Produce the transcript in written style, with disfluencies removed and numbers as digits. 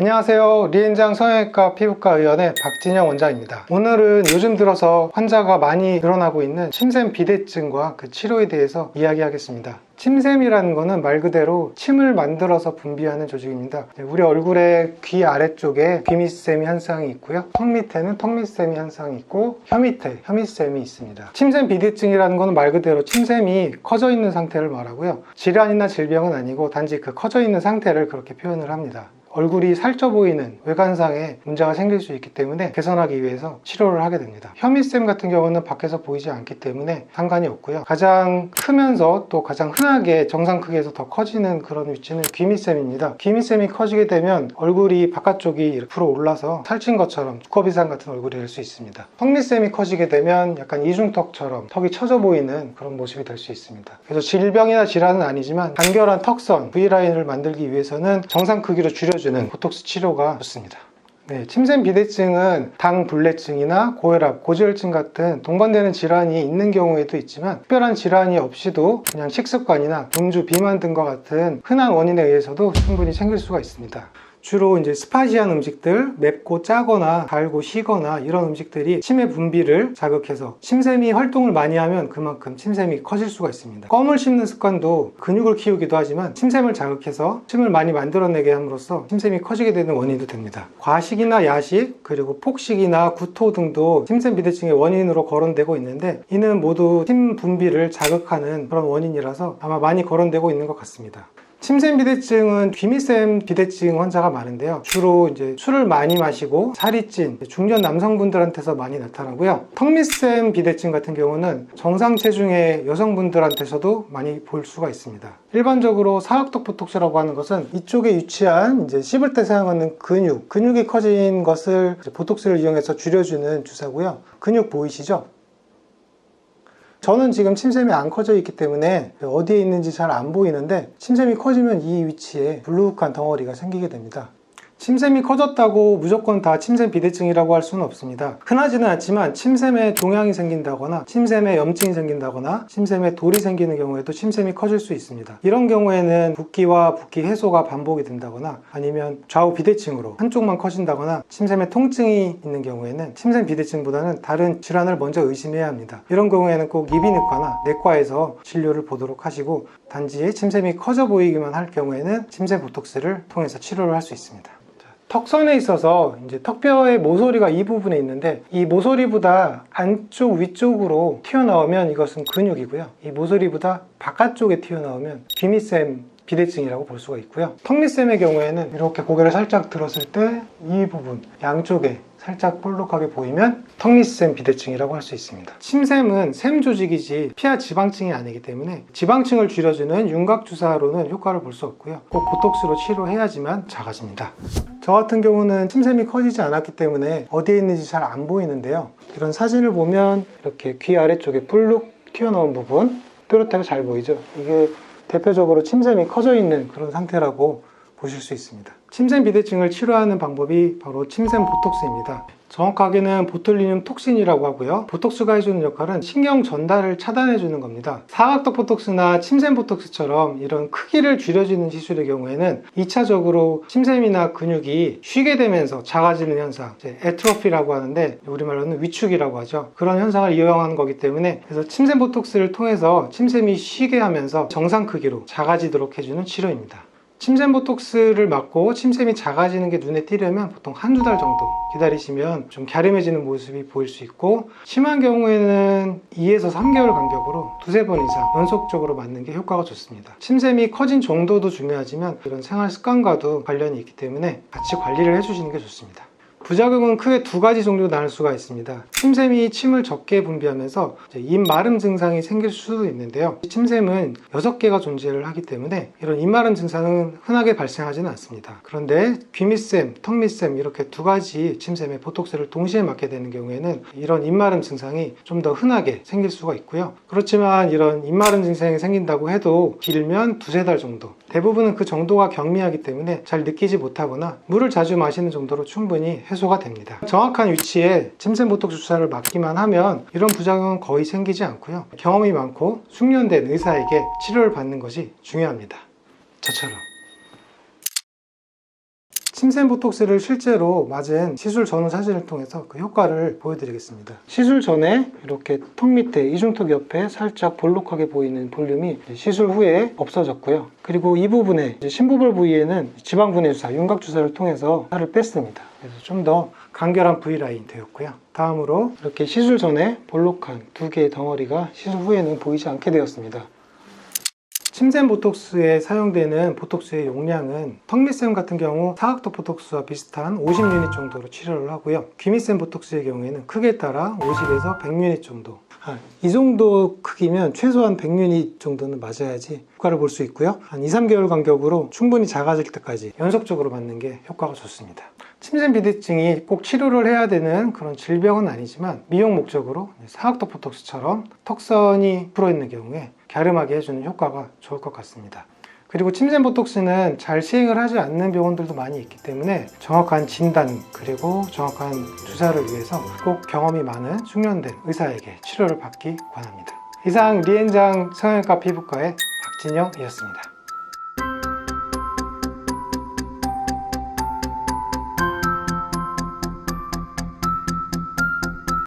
안녕하세요. 리엔장 성형외과 피부과 의원의 박진영 원장입니다. 오늘은 요즘 들어서 환자가 많이 늘어나고 있는 침샘 비대증과 그 치료에 대해서 이야기하겠습니다. 침샘이라는 것은 말 그대로 침을 만들어서 분비하는 조직입니다. 우리 얼굴의 귀 아래쪽에 귀밑샘이 현상이 있고요. 턱 밑에는 턱밑샘이 현상이 있고 혀 밑에 혀밑샘이 있습니다. 침샘 비대증이라는 것은 말 그대로 침샘이 커져 있는 상태를 말하고요. 질환이나 질병은 아니고 단지 그 커져 있는 상태를 그렇게 표현을 합니다. 얼굴이 살쪄 보이는 외관상에 문제가 생길 수 있기 때문에 개선하기 위해서 치료를 하게 됩니다. 혀밑샘 같은 경우는 밖에서 보이지 않기 때문에 상관이 없고요. 가장 크면서 또 가장 흔하게 정상 크기에서 더 커지는 그런 위치는 귀밑샘입니다. 귀밑샘이 커지게 되면 얼굴이 바깥쪽이 부풀어 올라서 살찐 것처럼 두꺼비상 같은 얼굴이 될 수 있습니다. 턱밑샘이 커지게 되면 약간 이중턱처럼 턱이 처져 보이는 그런 모습이 될 수 있습니다. 그래서 질병이나 질환은 아니지만 간결한 턱선, V라인을 만들기 위해서는 정상 크기로 줄여주는 보톡스 치료가 좋습니다. 침샘 비대증은 당불내증이나 고혈압, 고지혈증 같은 동반되는 질환이 있는 경우에도 있지만 특별한 질환이 없이도 그냥 식습관이나 음주, 비만 등과 같은 흔한 원인에 의해서도 충분히 생길 수가 있습니다. 주로 이제 스파이시한 음식들, 맵고 짜거나 달고 시거나 이런 음식들이 침의 분비를 자극해서 침샘이 활동을 많이 하면 그만큼 침샘이 커질 수가 있습니다. 껌을 씹는 습관도 근육을 키우기도 하지만 침샘을 자극해서 침을 많이 만들어내게 함으로써 침샘이 커지게 되는 원인도 됩니다. 과식이나 야식, 그리고 폭식이나 구토 등도 침샘 비대증의 원인으로 거론되고 있는데 이는 모두 침 분비를 자극하는 그런 원인이라서 아마 많이 거론되고 있는 것 같습니다. 침샘 비대증은 귀밑샘 비대증 환자가 많은데요. 주로 이제 술을 많이 마시고 살이 찐 중년 남성분들한테서 많이 나타나고요. 턱밑샘 비대증 같은 경우는 정상 체중의 여성분들한테서도 많이 볼 수가 있습니다. 일반적으로 사각턱 보톡스라고 하는 것은 이쪽에 위치한 이제 씹을 때 사용하는 근육이 커진 것을 보톡스를 이용해서 줄여주는 주사고요. 근육 보이시죠? 저는 지금 침샘이 안 커져 있기 때문에 어디에 있는지 잘 안 보이는데 침샘이 커지면 이 위치에 불룩한 덩어리가 생기게 됩니다. 침샘이 커졌다고 무조건 다 침샘 비대증이라고 할 수는 없습니다. 흔하지는 않지만 침샘에 종양이 생긴다거나 침샘에 염증이 생긴다거나 침샘에 돌이 생기는 경우에도 침샘이 커질 수 있습니다. 이런 경우에는 붓기와 붓기 해소가 반복이 된다거나 아니면 좌우 비대칭으로 한쪽만 커진다거나 침샘에 통증이 있는 경우에는 침샘 비대증보다는 다른 질환을 먼저 의심해야 합니다. 이런 경우에는 꼭 이비인후과나 내과에서 진료를 보도록 하시고 단지 침샘이 커져 보이기만 할 경우에는 침샘 보톡스를 통해서 치료를 할 수 있습니다. 턱선에 있어서 이제 턱뼈의 모서리가 이 부분에 있는데 이 모서리보다 안쪽 위쪽으로 튀어나오면 이것은 근육이고요. 이 모서리보다 바깥쪽에 튀어나오면 귀밑샘 비대증이라고 볼 수가 있고요. 턱밑샘의 경우에는 이렇게 고개를 살짝 들었을 때 이 부분 양쪽에 살짝 볼록하게 보이면 턱밑샘 비대증이라고 할 수 있습니다. 침샘은 샘 조직이지 피하 지방층이 아니기 때문에 지방층을 줄여주는 윤곽주사로는 효과를 볼 수 없고요. 꼭 보톡스로 치료해야지만 작아집니다. 저 같은 경우는 침샘이 커지지 않았기 때문에 어디에 있는지 잘 안 보이는데요. 이런 사진을 보면 이렇게 귀 아래쪽에 불룩 튀어나온 부분 뚜렷하게 잘 보이죠? 이게 대표적으로 침샘이 커져 있는 그런 상태라고 보실 수 있습니다. 침샘 비대증을 치료하는 방법이 바로 침샘 보톡스입니다. 정확하게는 보툴리늄 톡신이라고 하고요. 보톡스가 해주는 역할은 신경 전달을 차단해 주는 겁니다. 사각턱 보톡스나 침샘 보톡스처럼 이런 크기를 줄여주는 시술의 경우에는 2차적으로 침샘이나 근육이 쉬게 되면서 작아지는 현상, 에트로피라고 하는데 우리말로는 위축이라고 하죠. 그런 현상을 이용하는 거기 때문에 그래서 침샘 보톡스를 통해서 침샘이 쉬게 하면서 정상 크기로 작아지도록 해주는 치료입니다. 침샘 보톡스를 맞고 침샘이 작아지는 게 눈에 띄려면 보통 한두 달 정도 기다리시면 좀 갸름해지는 모습이 보일 수 있고 심한 경우에는 2에서 3개월 간격으로 두세 번 이상 연속적으로 맞는 게 효과가 좋습니다. 침샘이 커진 정도도 중요하지만 이런 생활 습관과도 관련이 있기 때문에 같이 관리를 해주시는 게 좋습니다. 부작용은 크게 두 가지 정도로 나눌 수가 있습니다. 침샘이 침을 적게 분비하면서 입 마름 증상이 생길 수도 있는데요. 침샘은 6개가 존재를 하기 때문에 이런 입 마름 증상은 흔하게 발생하지는 않습니다. 그런데 귀밑샘, 턱밑샘 이렇게 두 가지 침샘에 보톡스를 동시에 맞게 되는 경우에는 이런 입 마름 증상이 좀 더 흔하게 생길 수가 있고요. 그렇지만 이런 입 마름 증상이 생긴다고 해도 길면 두세 달 정도, 대부분은 그 정도가 경미하기 때문에 잘 느끼지 못하거나 물을 자주 마시는 정도로 충분히 해소가 됩니다. 정확한 위치에 침샘 보톡스 주사를 맞기만 하면 이런 부작용은 거의 생기지 않고요. 경험이 많고 숙련된 의사에게 치료를 받는 것이 중요합니다. 저처럼. 침샘 보톡스를 실제로 맞은 시술 전후 사진을 통해서 그 효과를 보여드리겠습니다. 시술 전에 이렇게 턱 밑에 이중턱 옆에 살짝 볼록하게 보이는 볼륨이 시술 후에 없어졌고요. 그리고 이 부분에 심부볼 부위에는 지방분해 주사, 윤곽 주사를 통해서 살을 뺐습니다. 그래서 좀 더 간결한 V라인 되었고요. 다음으로 이렇게 시술 전에 볼록한 두 개의 덩어리가 시술 후에는 보이지 않게 되었습니다. 침샘 보톡스에 사용되는 보톡스의 용량은 턱 밑샘 같은 경우 사각턱 보톡스와 비슷한 50유닛 정도로 치료를 하고요. 귀 밑샘 보톡스의 경우에는 크기에 따라 50에서 100유닛 정도, 이 정도 크기면 최소한 100유닛 정도는 맞아야지 효과를 볼 수 있고요. 한 2-3개월 간격으로 충분히 작아질 때까지 연속적으로 맞는 게 효과가 좋습니다. 침샘 비대증이 꼭 치료를 해야 되는 그런 질병은 아니지만 미용 목적으로 사각턱 보톡스처럼 턱선이 불어있는 경우에 갸름하게 해주는 효과가 좋을 것 같습니다. 그리고 침샘 보톡스는 잘 시행을 하지 않는 병원들도 많이 있기 때문에 정확한 진단 그리고 정확한 주사를 위해서 꼭 경험이 많은 숙련된 의사에게 치료를 받기 권합니다. 이상 리엔장 성형외과 피부과의 박진영이었습니다.